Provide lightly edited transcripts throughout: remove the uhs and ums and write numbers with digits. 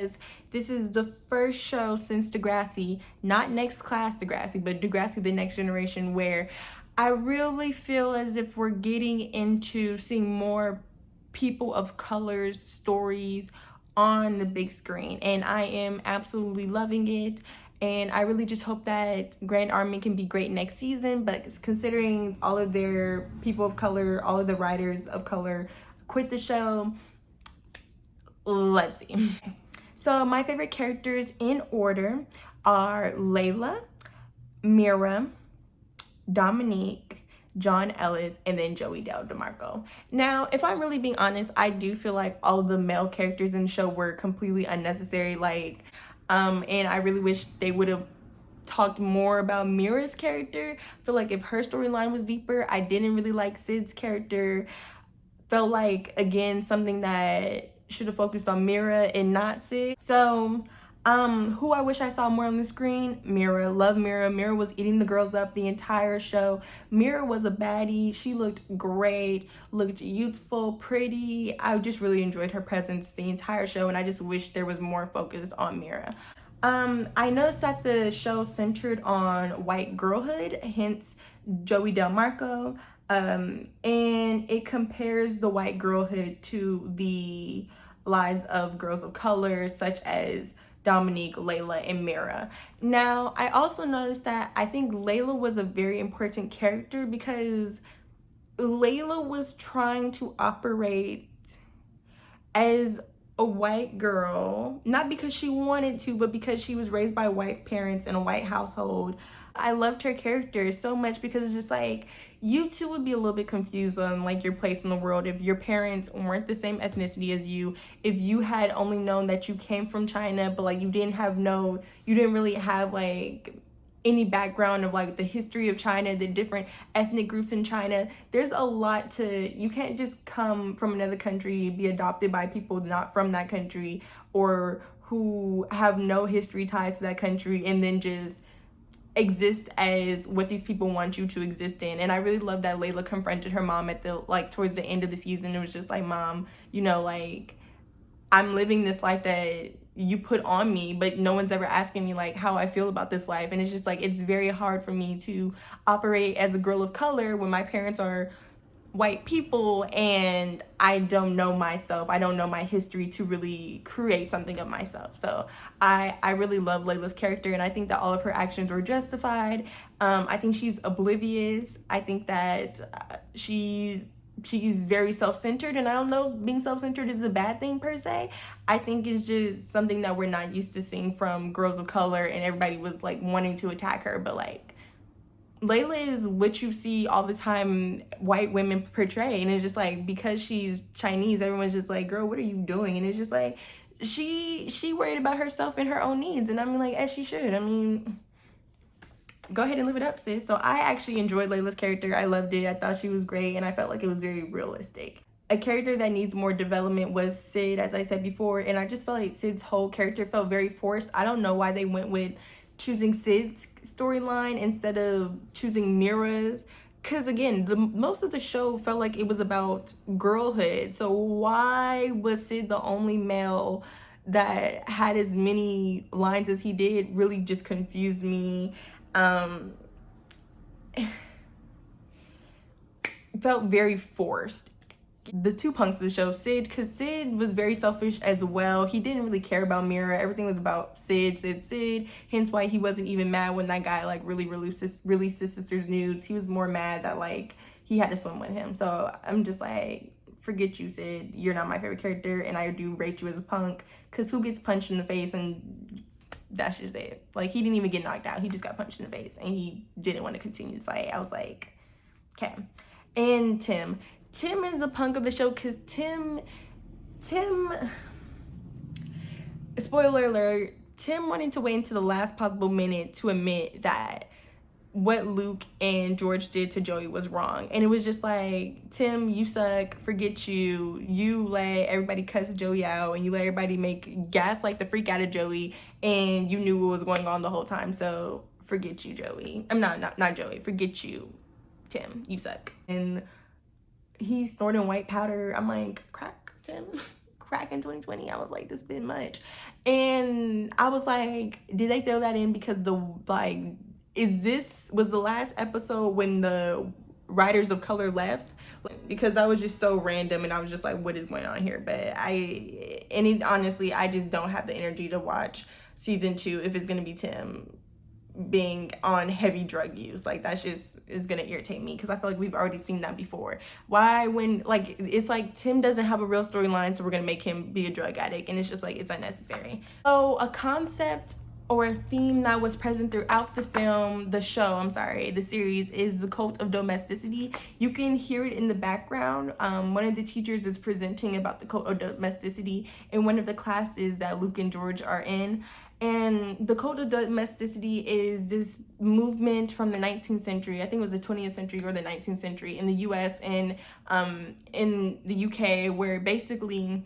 because this is the first show since Degrassi, not Next Class Degrassi, but Degrassi The Next Generation, where I really feel as if we're getting into seeing more people of color's stories on the big screen, and I am absolutely loving it. And I really just hope that Grand Army can be great next season. But considering all of their people of color, all of the writers of color quit the show, let's see. So my favorite characters in order are Layla, Mira, Dominique, John Ellis, and then Joey Del DeMarco. Now, if I'm really being honest, I do feel like all of the male characters in the show were completely unnecessary. And I really wish they would have talked more about Mira's character. I feel like if her storyline was deeper. I didn't really like Sid's character. Felt like, again, something that should have focused on Mira and not Sid. So who I wish I saw more on the screen, Mira. Love Mira. Mira was eating the girls up the entire show. Mira was a baddie. She looked great, looked youthful, pretty. I just really enjoyed her presence the entire show, and I just wish there was more focus on Mira. I noticed that the show centered on white girlhood, hence Joey Del Marco, and it compares the white girlhood to the lives of girls of color, such as Dominique, Layla, and Mira. Now, I also noticed that I think Layla was a very important character because Layla was trying to operate as a white girl, not because she wanted to, but because she was raised by white parents in a white household. I loved her character so much because it's just like, you too would be a little bit confused on like your place in the world if your parents weren't the same ethnicity as you, if you had only known that you came from China, but like you didn't really have like any background of like the history of China, the different ethnic groups in China. There's a lot you can't just come from another country, be adopted by people not from that country or who have no history ties to that country, and then just exist as what these people want you to exist in. And I really love that Layla confronted her mom at towards the end of the season. It was just like, Mom, I'm living this life that you put on me, but no one's ever asking me like how I feel about this life. And it's just like, it's very hard for me to operate as a girl of color when my parents are white people and I don't know myself. I don't know my history to really create something of myself. So I really love Layla's character, and I think that all of her actions were justified. I think she's oblivious. I think that she's very self-centered, and I don't know if being self-centered is a bad thing per se. I think it's just something that we're not used to seeing from girls of color, and everybody was like wanting to attack her, but like Layla is what you see all the time white women portray, and it's just like, because she's Chinese, everyone's just like, girl, what are you doing? And it's just like, she worried about herself and her own needs, and I mean, like, as she should. I mean, go ahead and live it up, sis. So I actually enjoyed Layla's character. I loved it. I thought she was great, and I felt like it was very realistic. A character that needs more development was Sid, as I said before, and I just felt like Sid's whole character felt very forced. I don't know why they went with choosing Sid's storyline instead of choosing Mira's, because again, most of the show felt like it was about girlhood. So why was Sid the only male that had as many lines as he did? Really just confused me. Felt very forced. The two punks of the show, Sid, because Sid was very selfish as well. He didn't really care about Mira. Everything was about Sid. Hence why he wasn't even mad when that guy like really released his sister's nudes. He was more mad that like he had to swim with him. So I'm just like, forget you, Sid. You're not my favorite character, and I do rate you as a punk, because who gets punched in the face? And that's just it. Like, he didn't even get knocked out. He just got punched in the face, and he didn't want to continue the fight. I was like, okay. And Tim is a punk of the show, because Tim, spoiler alert, Tim wanted to wait until the last possible minute to admit that what Luke and George did to Joey was wrong. And it was just like, Tim, you suck, forget you. You let everybody cuss Joey out, and you let everybody gaslight the freak out of Joey, and you knew what was going on the whole time. So forget you, Joey. I'm not Joey. Forget you, Tim. You suck. And he's snorting white powder. I'm like, crack, Tim? crack in 2020. I was like, this been much. And I was like, did they throw that in because was the last episode when the writers of color left? Because that was just so random, and I was just like, what is going on here? But honestly, I just don't have the energy to watch season 2 if it's gonna be Tim being on heavy drug use. Like, that's just is gonna irritate me, because I feel like we've already seen that before. Why, when, like, it's like Tim doesn't have a real storyline, so we're gonna make him be a drug addict, and it's just like, it's unnecessary. So a concept or a theme that was present throughout the the series, is the cult of domesticity. You can hear it in the background. One of the teachers is presenting about the cult of domesticity in one of the classes that Luke and George are in. And the cult of domesticity is this movement from the 19th century. I think it was the 20th century or the 19th century in the US and in the UK, where basically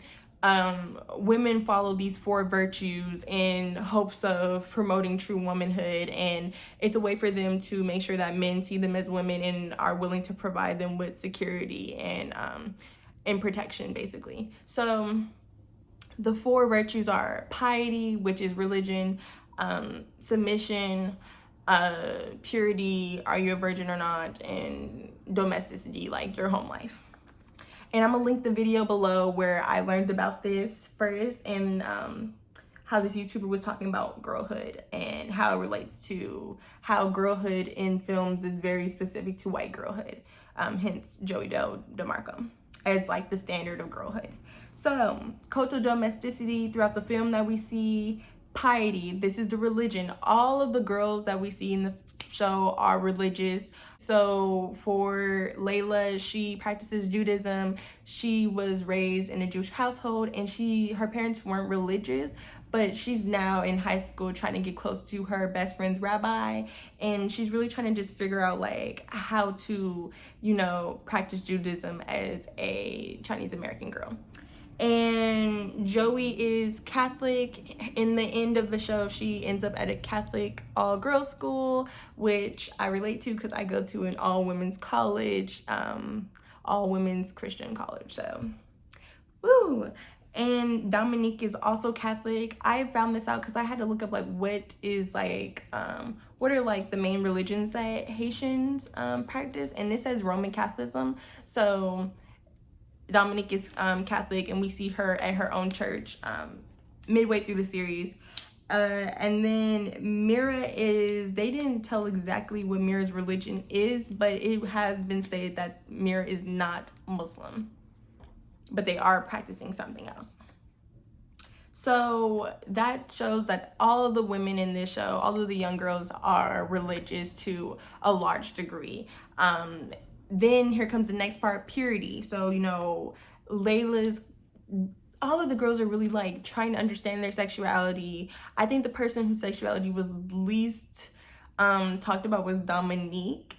women follow these 4 virtues in hopes of promoting true womanhood, and it's a way for them to make sure that men see them as women and are willing to provide them with security and protection, basically. So the 4 virtues are piety, which is religion, submission, purity, are you a virgin or not, and domesticity, like your home life. And I'm gonna link the video below where I learned about this first, and how this YouTuber was talking about girlhood and how it relates to how girlhood in films is very specific to white girlhood. Hence Joey DeMarco as like the standard of girlhood. So cult of domesticity throughout the film that we see, piety, this is the religion. All of the girls that we see in the show are religious. So for Layla, she practices Judaism. She was raised in a Jewish household, and her parents weren't religious, but she's now in high school trying to get close to her best friend's rabbi, and she's really trying to just figure out like how to, practice Judaism as a Chinese American girl. And Joey is Catholic. In the end of the show, she ends up at a Catholic all-girls school, which I relate to because I go to an all-women's college, all-women's Christian college. So, woo! And Dominique is also Catholic. I found this out because I had to look up like what are like the main religions that Haitians practice, and this says Roman Catholicism. So Dominique is Catholic, and we see her at her own church midway through the series. And then Mira they didn't tell exactly what Mira's religion is, but it has been stated that Mira is not Muslim, but they are practicing something else. So that shows that all of the women in this show, all of the young girls, are religious to a large degree. Then here comes the next part, purity. So, all of the girls are really like trying to understand their sexuality. I think the person whose sexuality was least talked about was Dominique.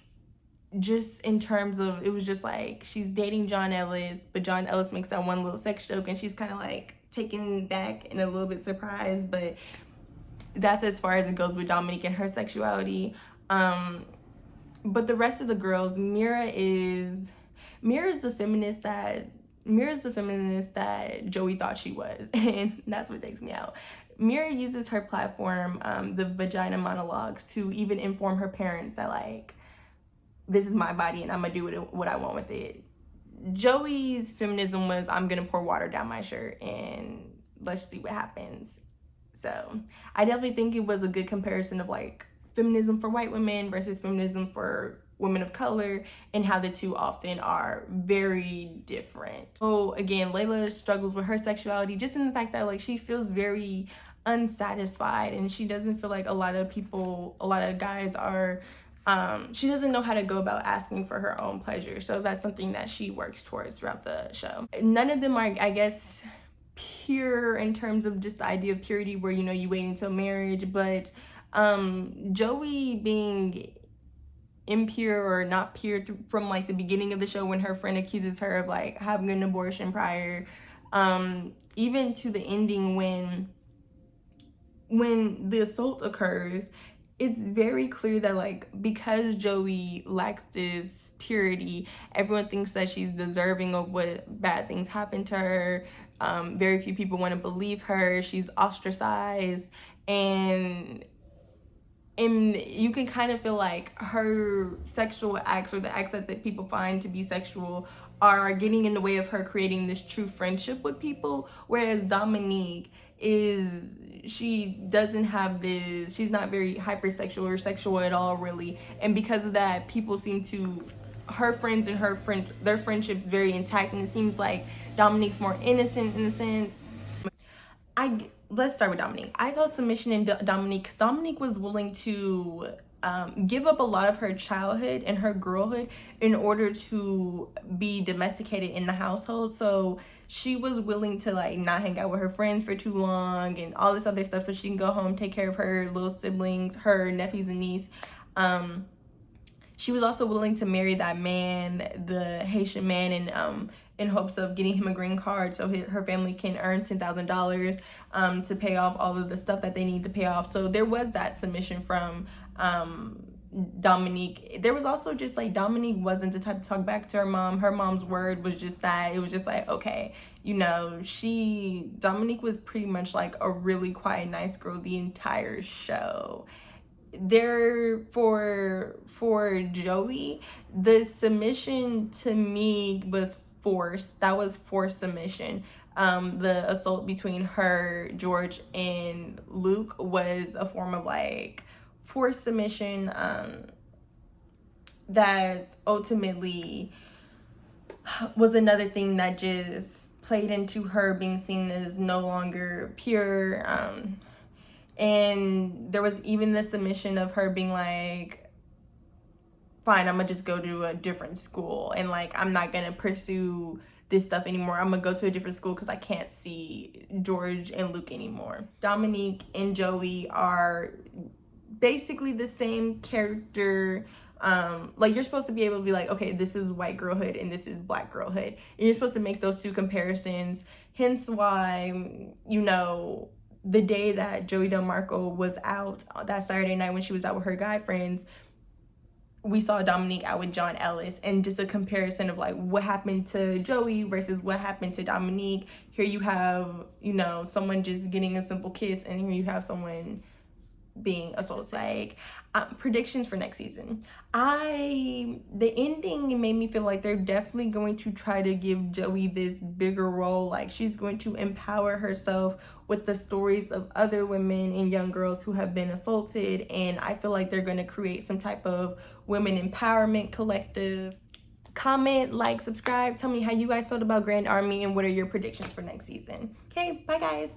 Just in terms of, it was just like she's dating John Ellis, but John Ellis makes that one little sex joke, and she's kind of like taken back and a little bit surprised, but that's as far as it goes with Dominique and her sexuality. But the rest of the girls, Mira is the feminist that Joey thought she was, and that's what takes me out. Mira uses her platform, the vagina monologues, to even inform her parents that like, this is my body and I'm gonna do what I want with it. Joey's feminism was, I'm gonna pour water down my shirt and let's see what happens. So I definitely think it was a good comparison of like feminism for white women versus feminism for women of color, and how the two often are very different. So again, Layla struggles with her sexuality just in the fact that like she feels very unsatisfied, and she doesn't feel like a lot of guys are she doesn't know how to go about asking for her own pleasure. So that's something that she works towards throughout the show. None of them are, I guess, pure in terms of just the idea of purity where you wait until marriage, but Joey being impure or not pure from like the beginning of the show, when her friend accuses her of like having an abortion prior, even to the ending when the assault occurs, it's very clear that like, because Joey lacks this purity, everyone thinks that she's deserving of what bad things happen to her, Very few people want to believe her. She's ostracized, and you can kind of feel like her sexual acts, or the acts that people find to be sexual, are getting in the way of her creating this true friendship with people. Whereas Dominique she doesn't have this, she's not very hypersexual or sexual at all, really. And because of that, people seem to, her friends and their friendship's very intact, and it seems like Dominique's more innocent in a sense. Let's start with Dominique. I saw submission in Dominique because Dominique was willing to give up a lot of her childhood and her girlhood in order to be domesticated in the household. So she was willing to like not hang out with her friends for too long and all this other stuff, so she can go home, take care of her little siblings, her nephews and niece. She was also willing to marry that man, the Haitian man, and in hopes of getting him a green card so her family can earn $10,000 to pay off all of the stuff that they need to pay off. So there was that submission from Dominique. There was also just like, Dominique wasn't the type to talk back to her mom. Her mom's word was just that. It was just like, okay, you know, Dominique was pretty much like a really quiet, nice girl the entire show. There, for Joey, the submission to me was forced. That was forced submission. The assault between her, George, and Luke was a form of like forced submission, that ultimately was another thing that just played into her being seen as no longer pure. And there was even the submission of her being like, fine, I'm gonna just go to a different school, and like, I'm not gonna pursue this stuff anymore. I'm gonna go to a different school because I can't see George and Luke anymore. Dominique and Joey are basically the same character. Like, you're supposed to be able to be like, okay, this is white girlhood and this is black girlhood, and you're supposed to make those two comparisons. Hence why, you know, the day that Joey DeMarco was out, that Saturday night when she was out with her guy friends, we saw Dominique out with John Ellis, and just a comparison of like what happened to Joey versus what happened to Dominique. Here you have, you know, someone just getting a simple kiss, and here you have someone being assaulted. Like, predictions for next season. The ending made me feel like they're definitely going to try to give Joey this bigger role. Like, she's going to empower herself with the stories of other women and young girls who have been assaulted, and I feel like they're going to create some type of women empowerment collective. Comment, like, subscribe, tell me how you guys felt about Grand Army and what are your predictions for next season. Okay, bye guys.